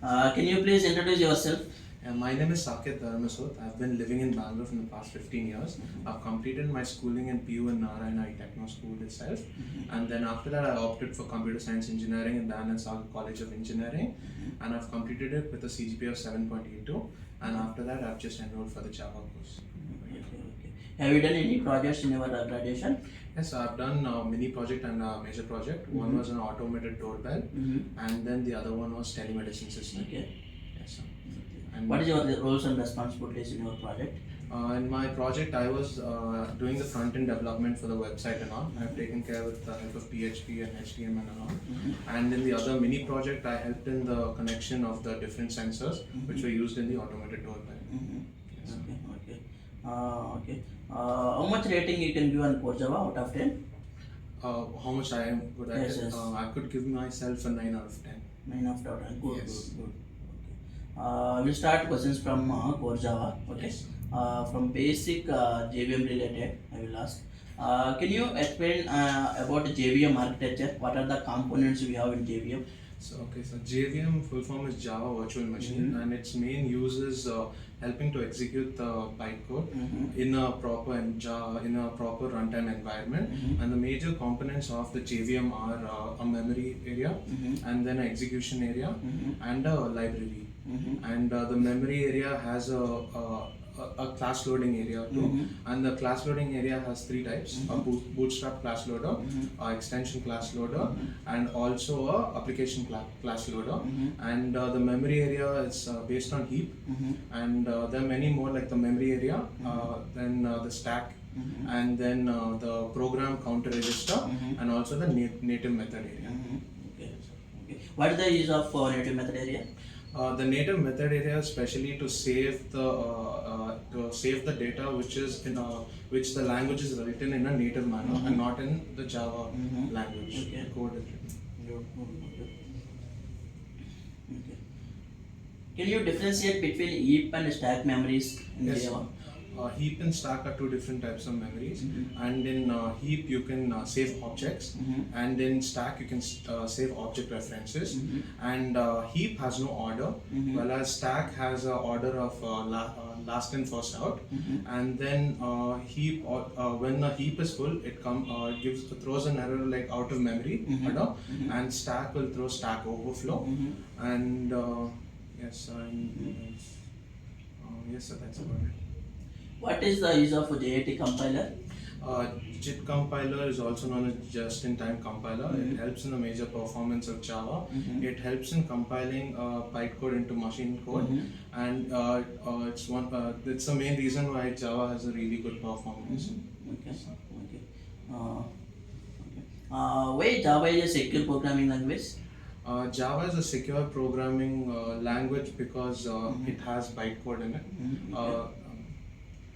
Can you please introduce yourself? My name is Saket Dharmasot. I've been living in Bangalore for the past 15 years. I've completed my schooling in PU in Narayana Techno School itself. And then after that, I opted for computer science engineering in Danan Sagar College of Engineering. And I've completed it with a CGPA of 7.82. And after that, I've just enrolled for the Java course. Okay. Have you done any projects in your graduation? Yes, I've done a mini project and a major project. One was an automated doorbell, and then the other one was telemedicine system. Okay. Yes, sir. And what is your roles and responsibilities in your project? In my project, I was doing the front-end development for the website and all. I've taken care with the help of PHP and HTML and all. And in the other mini project, I helped in the connection of the different sensors which were used in the automated doorbell. Yes. Okay. How much rating you can give on Core Java out of 10? How much I am good at Yes, it? yes. I could give myself a 9 out of 10. 9 out of 10. Good, Yes. good. Okay. We'll start questions from Core Java. Okay. Yes. From basic JVM related, I will ask. Can you explain about JVM architecture? What are the components we have in JVM? So JVM full form is Java Virtual Machine, and its main use is helping to execute the bytecode in a proper runtime environment. And the major components of the JVM are a memory area, and then an execution area, and a library. And the memory area has a class loading area too, and the class loading area has three types: a bootstrap class loader, a extension class loader, and also a application class loader. And the memory area is based on heap, and there are many more like the memory area, then the stack, and then the program counter register, and also the native method area. Okay. What is the use of native method area? The native method area is specially to save the data which the language is written in a native manner and not in the Java language. Okay. Code is written. Okay. Can you differentiate between heap and stack memories in Yes. Java? Heap and stack are two different types of memories, and in heap you can save objects, and in stack you can save object references. And heap has no order, whereas stack has an order of last in first out. And then heap when a heap is full, it throws an error like out of memory order, and stack will throw stack overflow. And yes, yes, sir, that's about it. What is the use of JIT compiler? JIT compiler is also known as just-in-time compiler. It helps in the major performance of Java. It helps in compiling bytecode into machine code, and it's the main reason why Java has a really good performance. Okay. Why Java is a secure programming language? Java is a secure programming language because it has bytecode in it.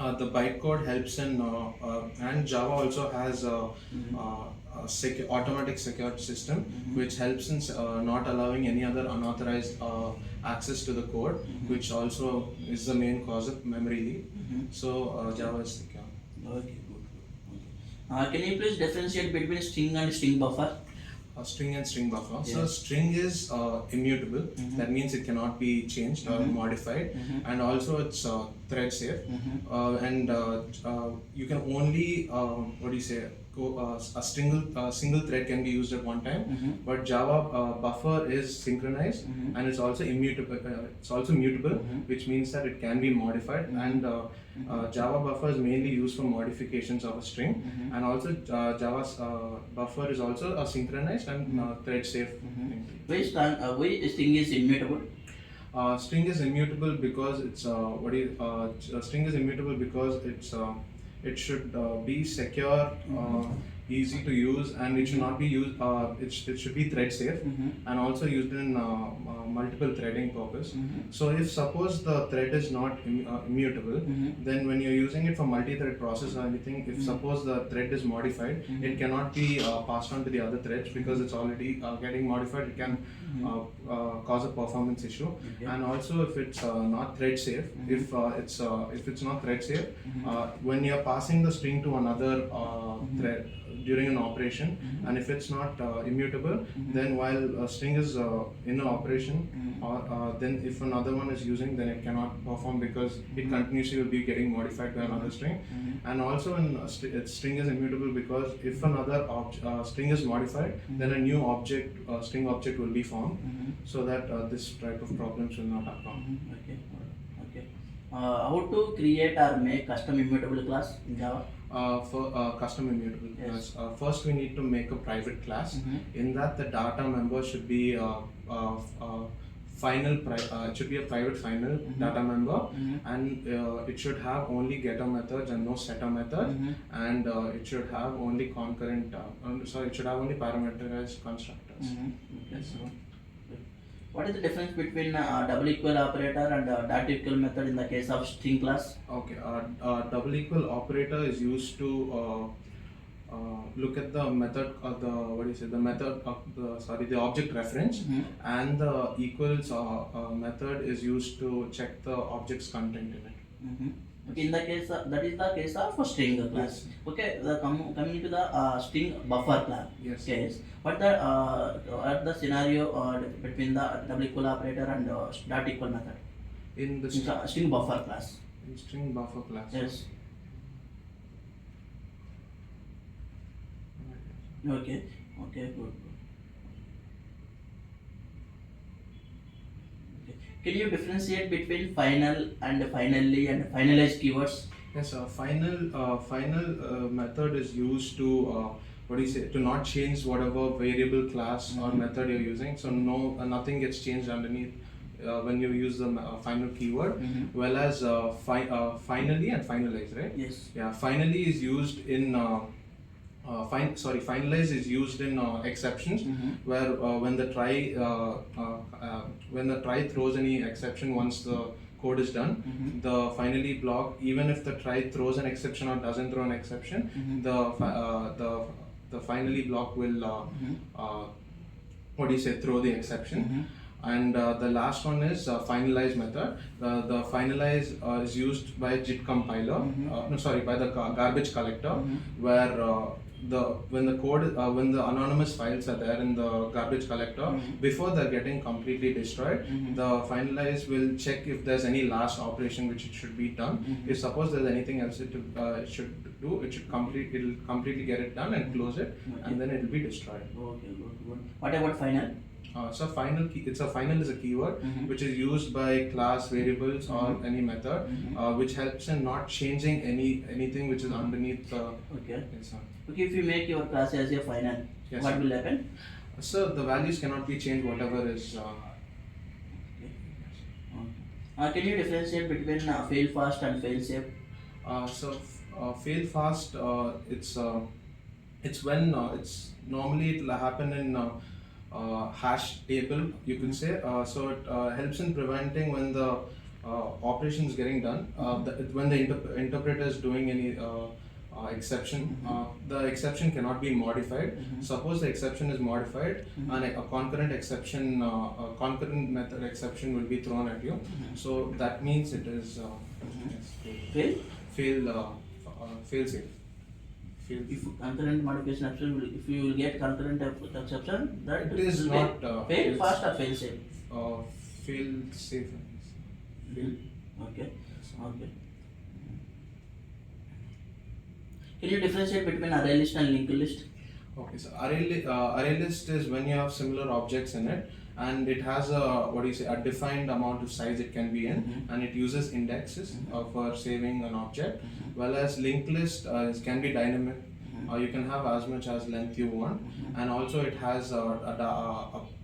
The bytecode helps in, and Java also has a automatic secured system which helps in not allowing any other unauthorized access to the code, which also is the main cause of memory leak. So Java is secure. Okay, good. Can you please differentiate between string and string buffer? String and string buffer. Yeah. So string is immutable. That means it cannot be changed or modified, and also it's thread safe. And you can only a single thread can be used at one time. But Java buffer is synchronized, and it's also immutable. It's also mutable, which means that it can be modified. And Java buffer is mainly used for modifications of a string, and also Java's buffer is also synchronized and thread safe. Why string is immutable? String is immutable because it's string is immutable because it should be secure, easy to use, and it should not be used. It should be thread safe, and also used in multiple threading purpose. So if suppose the thread is not immutable, then when you're using it for multi-thread process or anything, if suppose the thread is modified, it cannot be passed on to the other threads because it's already getting modified. It can cause a performance issue. Okay. And also if it's not thread safe, if it's not thread safe, when you're passing the string to another thread during an operation, and if it's not immutable, then while a string is in an operation, or then if another one is using, then it cannot perform because it continuously will be getting modified by another string. And also in string is immutable because if another string is modified, then a new string object will be formed, so that this type of problems will not occur. Okay. Okay. How to create or make custom immutable class in Java? For custom immutable Yes. class, first we need to make a private class. In that, the data member should be it should be a private final data member, and it should have only getter methods and no setter method, and it should have only it should have only parameterized constructors. Yes. What is the difference between double equal operator and dot equal method in the case of string class? Okay, double equal operator is used to look at the method of the object reference, and the equals method is used to check the object's content in it. Okay, in the case that is the case of string class. Yes. Okay, coming to the string buffer class Yes. case. What the scenario between the double equal operator and dot equal method In the in string buffer class? string buffer class. Yes. Okay. Okay. Good. Okay. Can you differentiate between final and finally and finalized keywords? Yes, final method is used to to not change whatever variable, class, or method you're using. So nothing gets changed underneath when you use the final keyword. Whereas finally and finalize, right? Yes. Yeah, finally is used in finalize is used in exceptions, where when the try throws any exception once the code is done, the finally block, even if the try throws an exception or doesn't throw an exception, the finally block will throw the exception. And the last one is finalize method. The finalize is used by JIT compiler, by the garbage collector, where when the anonymous files are there in the garbage collector, before they're getting completely destroyed, the finalize will check if there's any last operation which it should be done. If suppose there's anything else it should do, it'll completely get it done and close it, and then it will be destroyed. Okay, good. What about final? So final is a keyword which is used by class, variables, or any method, which helps in not changing anything which is underneath the. Okay. Yes, sir. Okay, if you make your class as a final, Yes, what sir. will happen? So the values cannot be changed, whatever is. Can you differentiate between fail fast and fail safe? Fail fast. It's when it's normally it'll happen in hash table, you could say. So it helps in preventing when the operation is getting done. When the interpreter is doing any exception, the exception cannot be modified. Suppose the exception is modified, and a concurrent exception, a concurrent method exception will be thrown at you. So that means it is fail safe. If concurrent modification exception, if you will get concurrent exception, that It is will not be fail fast or fail safe. fail safe. Fail. Okay. Can you differentiate between array list and linked list? Okay, so array list is when you have similar objects in it, and it has a defined amount of size it can be in, and it uses indexes for saving an object. Whereas linked list can be dynamic. You can have as much as length you want, and also it has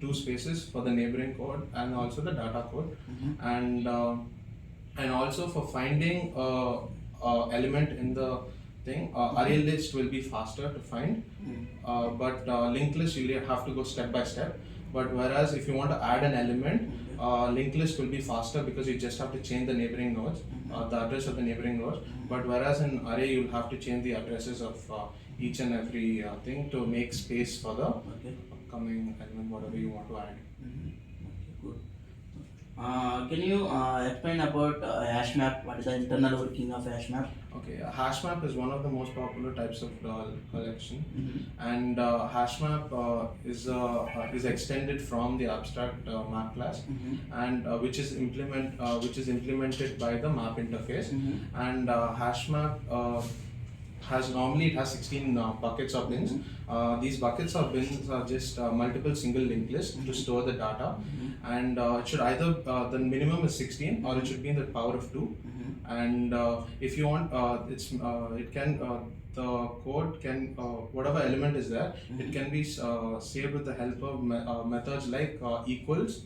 two spaces for the neighboring code and also the data code, and also for finding element in the thing, array list will be faster to find, but linked list you have to go step by step. But whereas if you want to add an element, linked list will be faster because you just have to change the neighboring nodes, the address of the neighboring nodes. But whereas in array you'll have to change the addresses of each and every thing to make space for the upcoming element, whatever you want to add. Can you explain about hash map? What is the internal working of hash map? Okay, a hash map is one of the most popular types of collection, Mm-hmm. and hash map is extended from the abstract map class, Mm-hmm. and which is implemented by the map interface, Mm-hmm. and hash map. It has 16 buckets of bins. These buckets of bins are just multiple single linked lists to store the data, and it should either the minimum is 16 or it should be in the power of 2. And if you want, it can the code can whatever element is there, it can be saved with the help of methods like equals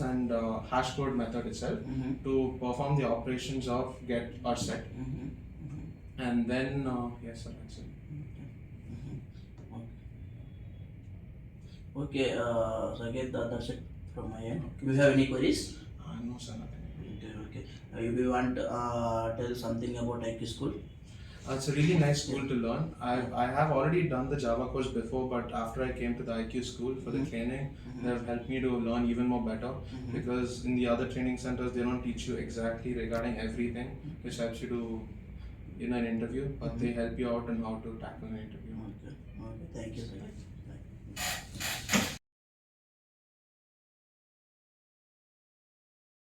and hash code method itself to perform the operations of get or set. And then, yes, sir, that's it. Okay, Saket, that's it from my end. Do you have any queries? No, sir, nothing. Okay, okay. If you want tell something about IQ School? It's a really nice school to learn. I have already done the Java course before, but after I came to the IQ school for the training, they have helped me to learn even more better, because in the other training centers, they don't teach you exactly regarding everything, which helps you to in an interview, but they help you out on how to tackle an interview. Okay, okay. Thank you, Saket.